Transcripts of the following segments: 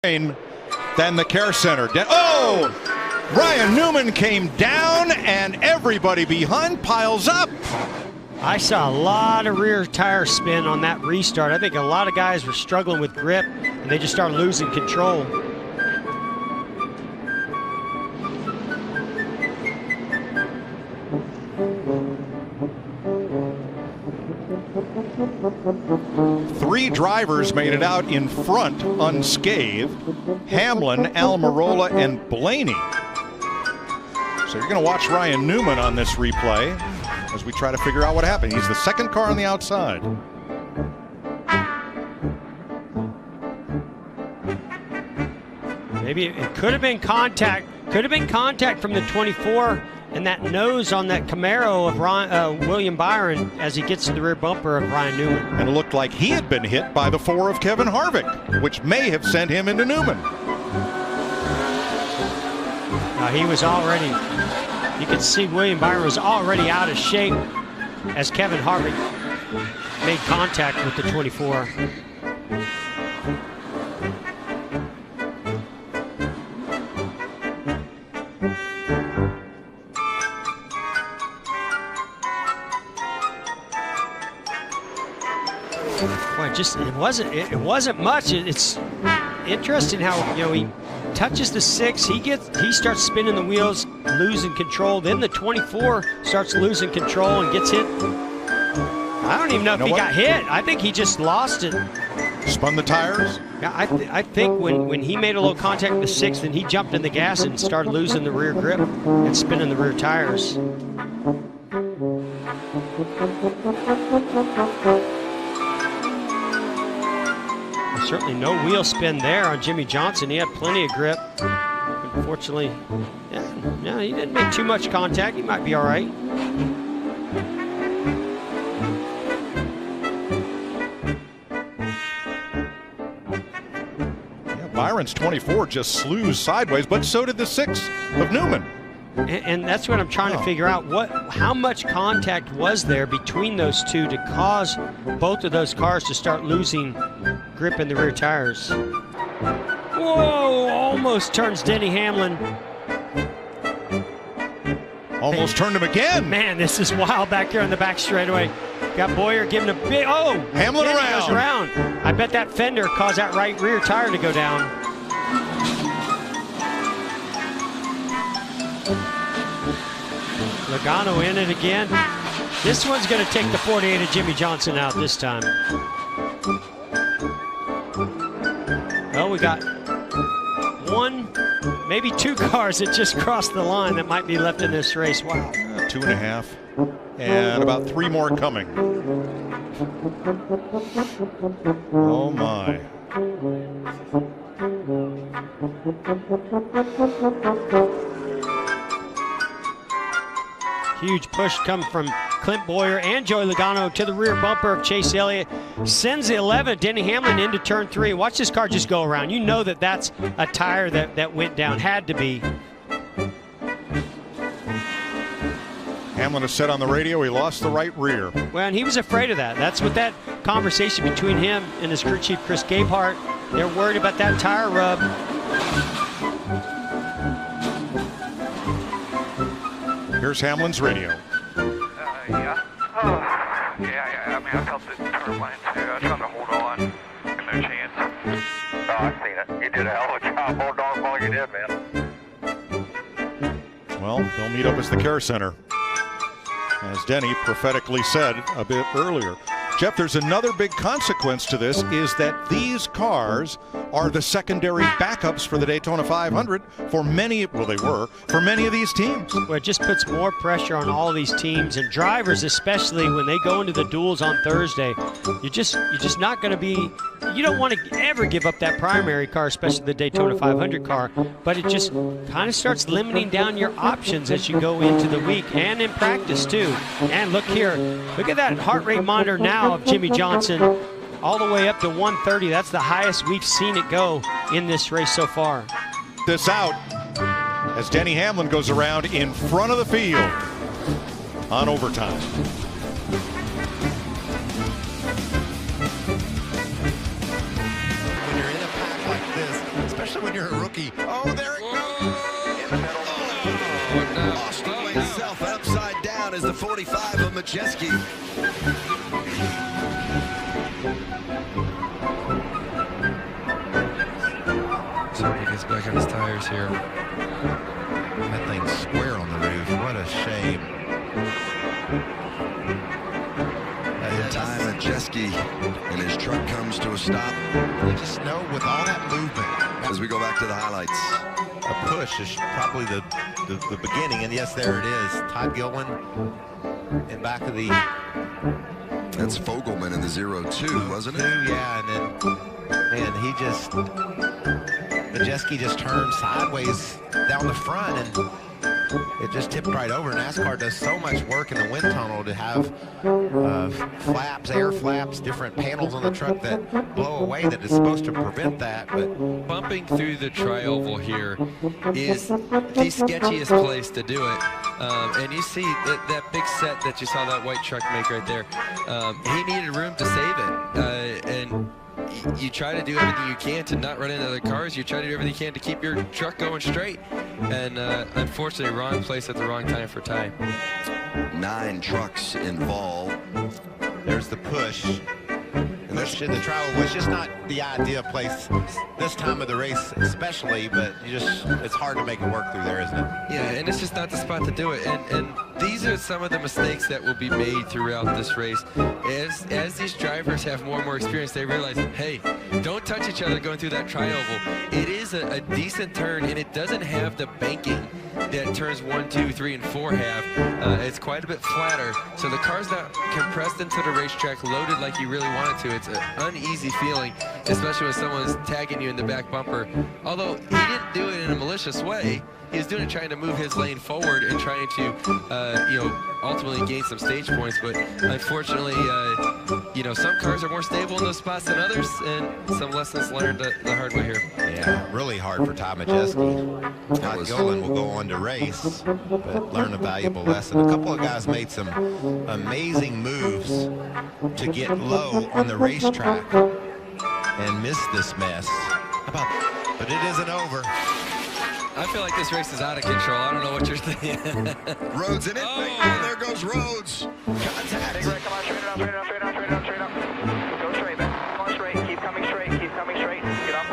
Than the care center. Oh! Ryan Newman came down and everybody behind piles up. I saw a lot of rear tire spin on that restart. I think a lot of guys were struggling with grip and they just started losing control. Three drivers made it out in front unscathed: Hamlin, Almirola, and Blaney. So you're going to watch Ryan Newman on this replay as we try to figure out what happened. He's the second car on the outside. Maybe it could have been contact. Could have been contact from the 24 and that nose on that Camaro of William Byron as he gets to the rear bumper of Ryan Newman. And it looked like he had been hit by the 4 of Kevin Harvick, which may have sent him into Newman. He was already, you could see William Byron was already out of shape as Kevin Harvick made contact with the 24. Boy, it wasn't much. It's interesting how, you know, he touches the 6, he starts spinning the wheels, losing control. Then the 24 starts losing control and gets hit. I don't even know if he got hit. I think he just lost it. Spun the tires? Yeah, I think when he made a little contact with the 6, then he jumped in the gas and started losing the rear grip and spinning the rear tires. Certainly no wheel spin there on Jimmy Johnson. He had plenty of grip. Unfortunately, yeah, he didn't make too much contact. He might be all right. Yeah, Byron's 24 just slews sideways, but so did the 6 of Newman. And that's what I'm trying to figure out. How much contact was there between those two to cause both of those cars to start losing grip in the rear tires? Whoa, almost turns Denny Hamlin. Almost turned him again. Man, this is wild back here on the back straightaway. Got Boyer giving a big, Hamlin goes around. I bet that fender caused that right rear tire to go down. Logano in it again. This one's going to take the 48 of Jimmy Johnson out this time. Well, we got one, maybe 2 cars that just crossed the line that might be left in this race. Wow. 2.5. And about 3 more coming. Oh, my. Huge push come from Clint Boyer and Joey Logano to the rear bumper of Chase Elliott. Sends the 11, Denny Hamlin, into turn 3. Watch this car just go around. You know that that's a tire that went down. Had to be. Hamlin has said on the radio he lost the right rear. Well, and he was afraid of that. That's what that conversation between him and his crew chief, Chris Gabehart. They're worried about that tire rub. Here's Hamlin's radio. Yeah. Yeah. I mean, I felt the turn line too. I was trying to hold on. No chance. Oh, I've seen it. You did a hell of a job. Hold on while you did, man. Well, they'll meet up as the care center, as Denny prophetically said a bit earlier. Jeff, there's another big consequence to this, is that these cars are the secondary backups for the Daytona 500 for many, well, they were, for many of these teams. Well, it just puts more pressure on all these teams and drivers, especially when they go into the duels on Thursday. You're just not going to be, you don't want to ever give up that primary car, especially the Daytona 500 car, but it just kind of starts limiting down your options as you go into the week and in practice too. And look here, look at that heart rate monitor now of Jimmy Johnson, all the way up to 130. That's the highest we've seen it go in this race so far. This out as Denny Hamlin goes around in front of the field on overtime. When you're in a pack like this, especially when you're a rookie. Oh, there it goes. Lost away himself upside down is the 45 of Majeski. So he gets back on his tires here. That thing's square on the roof. What a shame. At the time, Majeski and his truck comes to a stop. You just know with all that movement. As we go back to the highlights. A push is probably the beginning, and yes, there it is. Todd Gillen in back of the... That's Fogelman in the 0-2, wasn't it? Yeah, and then, man, he just... Majeski just turned sideways down the front, and it just tipped right over. NASCAR does so much work in the wind tunnel to have flaps, air flaps, different panels on the truck that blow away that is supposed to prevent that. But bumping through the tri-oval here is the sketchiest place to do it. And you see that big set that you saw that white truck make right there. He needed room to save it. And you try to do everything you can to not run into other cars. You try to do everything you can to keep your truck going straight. And unfortunately, wrong place at the wrong time for time. 9 trucks involved. There's the push. And this in the trial was just not the ideal place this time of the race, especially. But it's hard to make it work through there, isn't it? Yeah, and it's just not the spot to do it. And these are some of the mistakes that will be made throughout this race. As these drivers have more and more experience, they realize, hey, don't touch each other going through that tri-oval. It is a decent turn, and it doesn't have the banking that turns 1, 2, 3, and 4 have. It's quite a bit flatter, so the car's not compressed into the racetrack, loaded like you really want it to. It's an uneasy feeling, especially when someone's tagging you in the back bumper. Although he didn't do it in a malicious way, he was doing it trying to move his lane forward and trying to, ultimately gain some stage points. But unfortunately, some cars are more stable in those spots than others, and some lessons learned the hard way here. Yeah, really hard for Todd Majeski. Todd Gillen will go on to race, but learn a valuable lesson. A couple of guys made some amazing moves to get low on the racetrack and missed this mess. But it isn't over. I feel like this race is out of control. I don't know what you're thinking. Rhodes in it. Oh, there goes Rhodes. Contact. Big right, come on, straight up, straight up, straight up, straight up, straight up. Go straight, man. Come on, straight. Keep coming straight. Keep coming straight. Get up.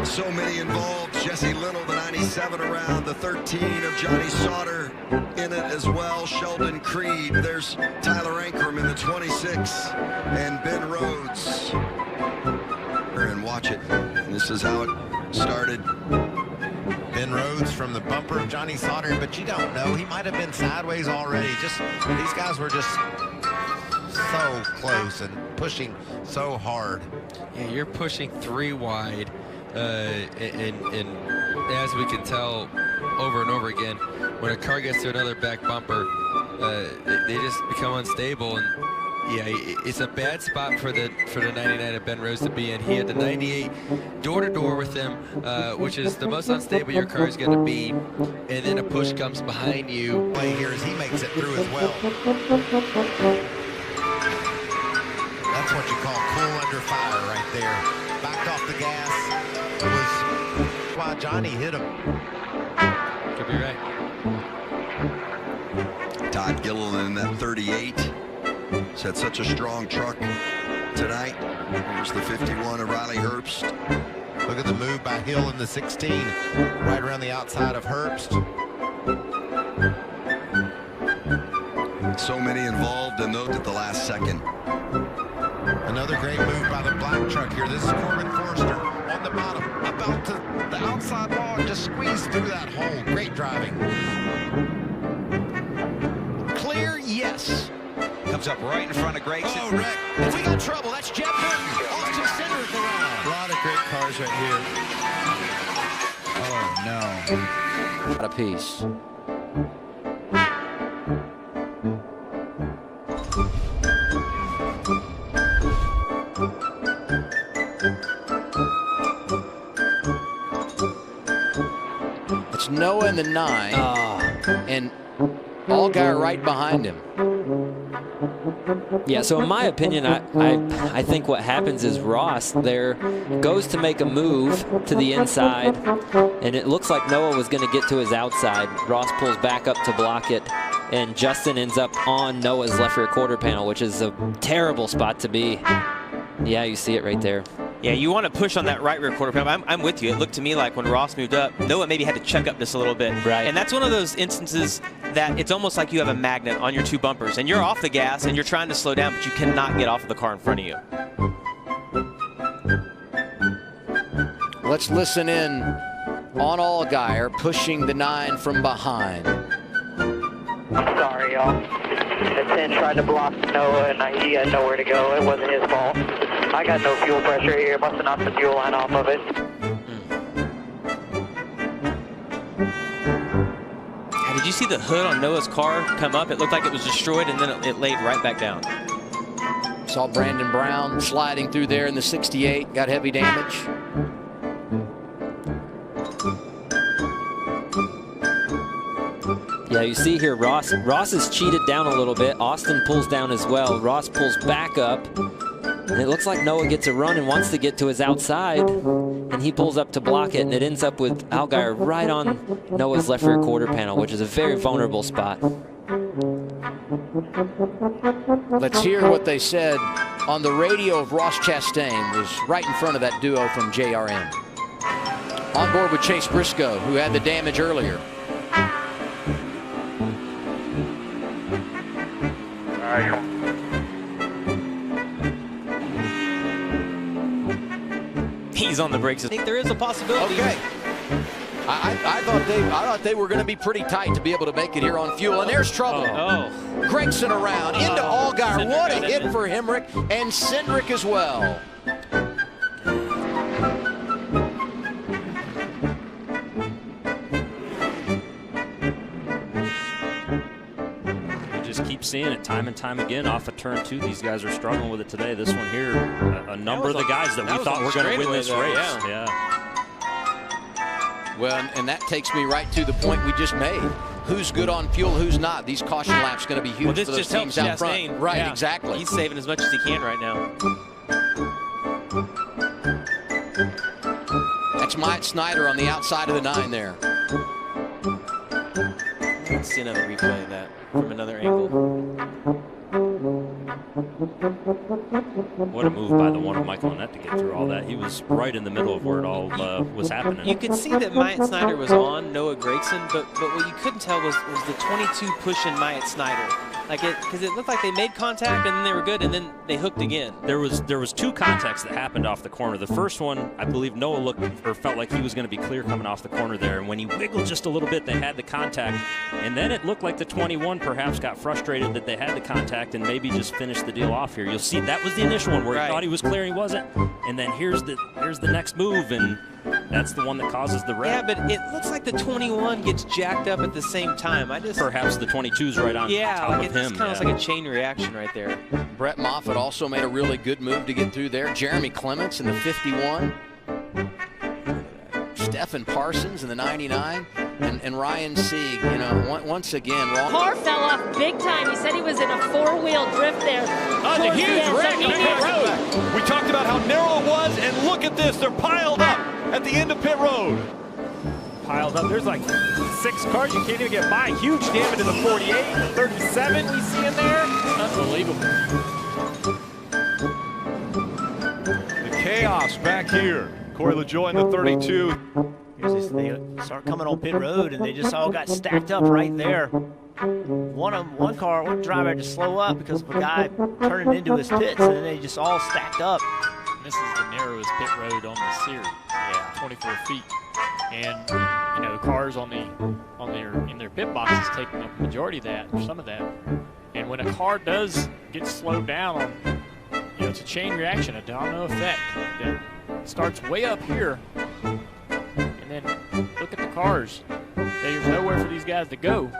So many involved. Jesse Little, the 97 around. The 13 of Johnny Sauter in it as well. Sheldon Creed. There's Tyler Ankrum in the 26. And Ben Rhodes. And watch it. This is how it started. Ben Rhodes from the bumper of Johnny Sauter, but you don't know. He might have been sideways already. These guys were just so close and pushing so hard. Yeah, you're pushing 3 wide, and as we can tell over and over again, when a car gets to another back bumper, they just become unstable. And yeah, it's a bad spot for the 99 of Ben Rhodes to be in. He had the 98 door-to-door with him, which is the most unstable your car is going to be, and then a push comes behind you. Play here as he makes it through as well. That's what you call cool under fire right there. Backed off the gas. It was why Johnny hit him. Could be right. Todd Gillen in that 38. He's had such a strong truck tonight. Here's the 51 of Riley Herbst. Look at the move by Hill in the 16, right around the outside of Herbst. So many involved and those at the last second. Another great move by the black truck here. This is Corbin Forster on the bottom, about to the outside wall, just squeezed through that hole. Great driving. Clear, yes. Comes up right in front of Gregson. Oh, Rick. We got trouble. That's Jeff Burton. Austin Cindric around. A lot of great cars right here. Oh, no. What a piece. It's Noah in the 9. And Allgaier right behind him. Yeah, so in my opinion, I think what happens is Ross there goes to make a move to the inside, and it looks like Noah was going to get to his outside. Ross pulls back up to block it, and Justin ends up on Noah's left rear quarter panel, which is a terrible spot to be. Yeah, you see it right there. Yeah, you want to push on that right rear quarter panel. I'm with you. It looked to me like when Ross moved up, Noah maybe had to check up just a little bit. Right. And that's one of those instances that it's almost like you have a magnet on your two bumpers, and you're off the gas, and you're trying to slow down, but you cannot get off of the car in front of you. Let's listen in on Allgaier pushing the 9 from behind. I'm sorry, y'all. The 10 tried to block Noah, and he had nowhere to go. It wasn't his fault. I got no fuel pressure here. Must have knocked the fuel line off of it. Did you see the hood on Noah's car come up? It looked like it was destroyed, and then it laid right back down. Saw Brandon Brown sliding through there in the 68. Got heavy damage. Yeah, you see here Ross is cheated down a little bit. Austin pulls down as well. Ross pulls back up. And it looks like Noah gets a run and wants to get to his outside. And he pulls up to block it, and it ends up with Allgaier right on Noah's left rear quarter panel, which is a very vulnerable spot. Let's hear what they said on the radio of Ross Chastain. Was right in front of that duo from JRM. On board with Chase Briscoe, who had the damage earlier. He's on the brakes. I think there is a possibility. Okay. I thought they were going to be pretty tight to be able to make it here on fuel, and there's trouble. Gregson around into Allgaier. What a hit for Hemrick and Cindric as well. Keep seeing it time and time again off of turn 2. These guys are struggling with it today. This one here, a number of the guys that we thought were going to win this race. Yeah. Well, and that takes me right to the point we just made. Who's good on fuel, who's not? These caution laps going to be huge for those teams out front. Right, exactly. He's saving as much as he can right now. That's Myatt Snyder on the outside of the 9 there. Let's see another replay of that from another angle. What a move by the one of Michael Annett to get through all that. He was right in the middle of where it all was happening. You could see that Myatt Snyder was on Noah Gregson, but what you couldn't tell was the 22 pushing Myatt Snyder. Because it looked like they made contact and then they were good, and then they hooked again. There was 2 contacts that happened off the corner. The first one, I believe Noah looked or felt like he was going to be clear coming off the corner there, and when he wiggled just a little bit, they had the contact, and then it looked like the 21 perhaps got frustrated that they had the contact and maybe just finished the deal off here. You'll see that was the initial one where he thought he was clear, he wasn't, and then here's the next move, and that's the one that causes the wreck. Yeah, but it looks like the 21 gets jacked up at the same time. Perhaps the 22's right on top of him. It's kind of like a chain reaction right there. Brett Moffitt also made a really good move to get through there. Jeremy Clements in the 51. Stephen Parsons in the 99. And Ryan Sieg, once again. Car fell off big time. He said he was in a 4-wheel drift there. Oh, the huge wreck on pit road. We talked about how narrow it was, and look at this. They're piled up at the end of pit road. Piled up. There's like 6 cars you can't even get by. Huge damage to the 48, the 37 we see in there. Unbelievable. The chaos back here. Corey LaJoie in the 32. They start coming on pit road, and they just all got stacked up right there. One driver had to slow up because of a guy turning into his pits, and then they just all stacked up. This is the narrowest pit road on the series. 24 feet. And the cars in their pit boxes taking up the majority of that, or some of that. And when a car does get slowed down, it's a chain reaction, a domino effect that starts way up here. And then look at the cars. There's nowhere for these guys to go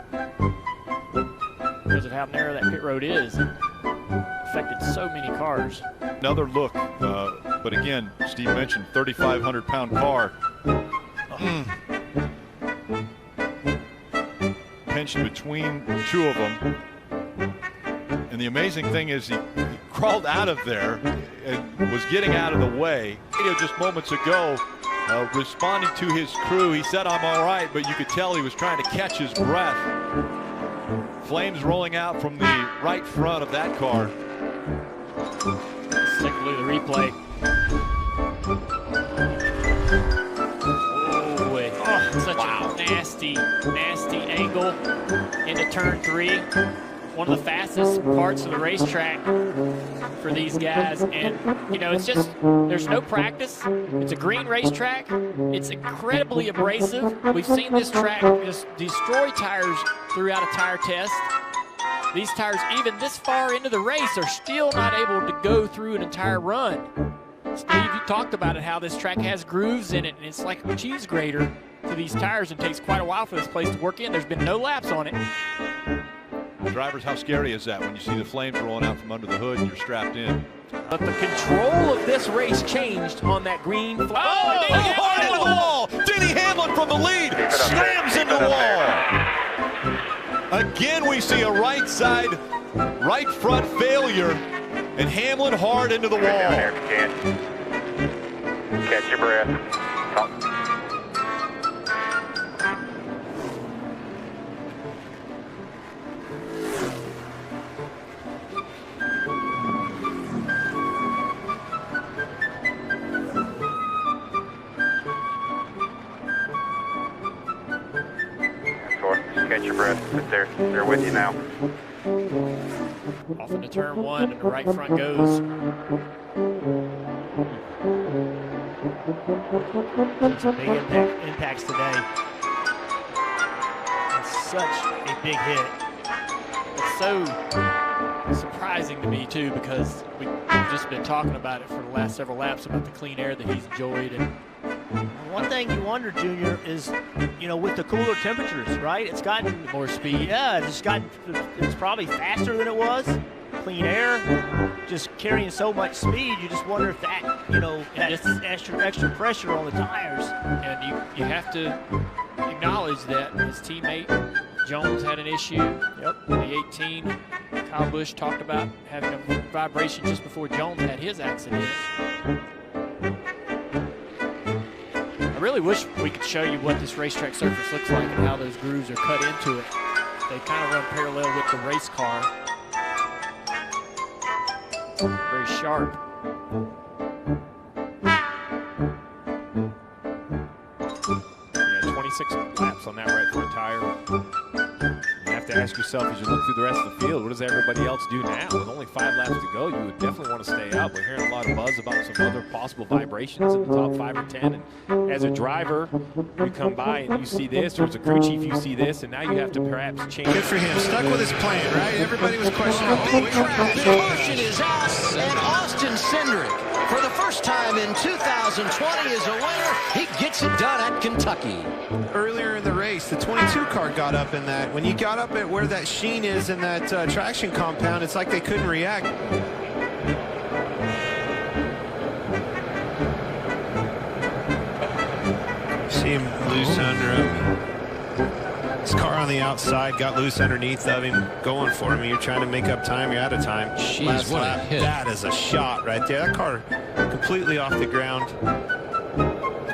because of how narrow that pit road is. It affected so many cars. Another look, but again, Steve mentioned 3,500-pound car. Pinched between 2 of them. And the amazing thing is he crawled out of there and was getting out of the way. Just moments ago, responding to his crew, he said, "I'm all right," but you could tell he was trying to catch his breath. Flames rolling out from the right front of that car. Let's take a look at the replay. Oh, such a nasty, nasty angle into turn 3. One of the fastest parts of the racetrack for these guys. And, you know, it's just, there's no practice. It's a green racetrack. It's incredibly abrasive. We've seen this track just destroy tires throughout a tire test. These tires, even this far into the race, are still not able to go through an entire run. Steve, you talked about it, how this track has grooves in it, and it's like a cheese grater to these tires, and takes quite a while for this place to work in. There's been no laps on it. Drivers, how scary is that when you see the flames rolling out from under the hood and you're strapped in? But the control of this race changed on that green flag. Oh, hard into the wall! Denny Hamlin from the lead slams into the wall. Again, we see a right side, right front failure, and Hamlin hard into the wall. Down there if you can. Catch your breath. Talk. Catch your breath. They're with you now. Off into turn 1, and the right front goes. Some big impacts today. It's such a big hit. It's so surprising to me, too, because we've just been talking about it for the last several laps about the clean air that he's enjoyed. And one thing you wonder, Junior, is, you know, with the cooler temperatures, right? It's gotten more speed. Yeah, it's probably faster than it was. Clean air, just carrying so much speed. You just wonder if that, you know, that's extra pressure on the tires. And you have to acknowledge that his teammate Jones had an issue. Yep. The 18, Kyle Busch talked about having a vibration just before Jones had his accident. I really wish we could show you what this racetrack surface looks like and how those grooves are cut into it. They kind of run parallel with the race car. Very sharp. Yeah, 26 laps on that right front tire. You have to ask yourself as you look through the rest of the field, what does everybody else do now? With only 5 laps to go, you would definitely want to stay up. We're hearing a lot of buzz about some other possible vibrations in the top 5 or 10. And as a driver, you come by and you see this, or as a crew chief, you see this, and now you have to perhaps change. Good for him. Stuck with his plan, right? Everybody was questioning. Big crash. The caution is out, and Austin Cindric, for the first time in 2020, is a winner. He gets it done at Kentucky. Earlier in the race, the 22 car got up in that. When you got up at where that sheen is in that traction compound, it's like they couldn't react. See him loose under him. His car on the outside got loose underneath of him, going for him. You're trying to make up time, you're out of time. Jeez, last what a lap, hit. that is a shot right there. That car completely off the ground.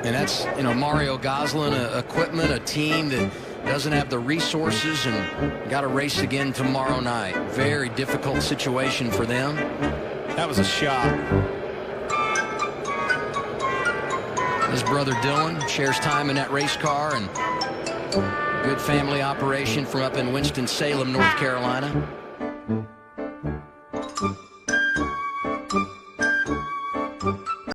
And that's, you know, Mario Goslin, equipment, a team that doesn't have the resources and got to race again tomorrow night. Very difficult situation for them. That was a shot. His brother Dylan shares time in that race car, and good family operation from up in Winston-Salem, North Carolina.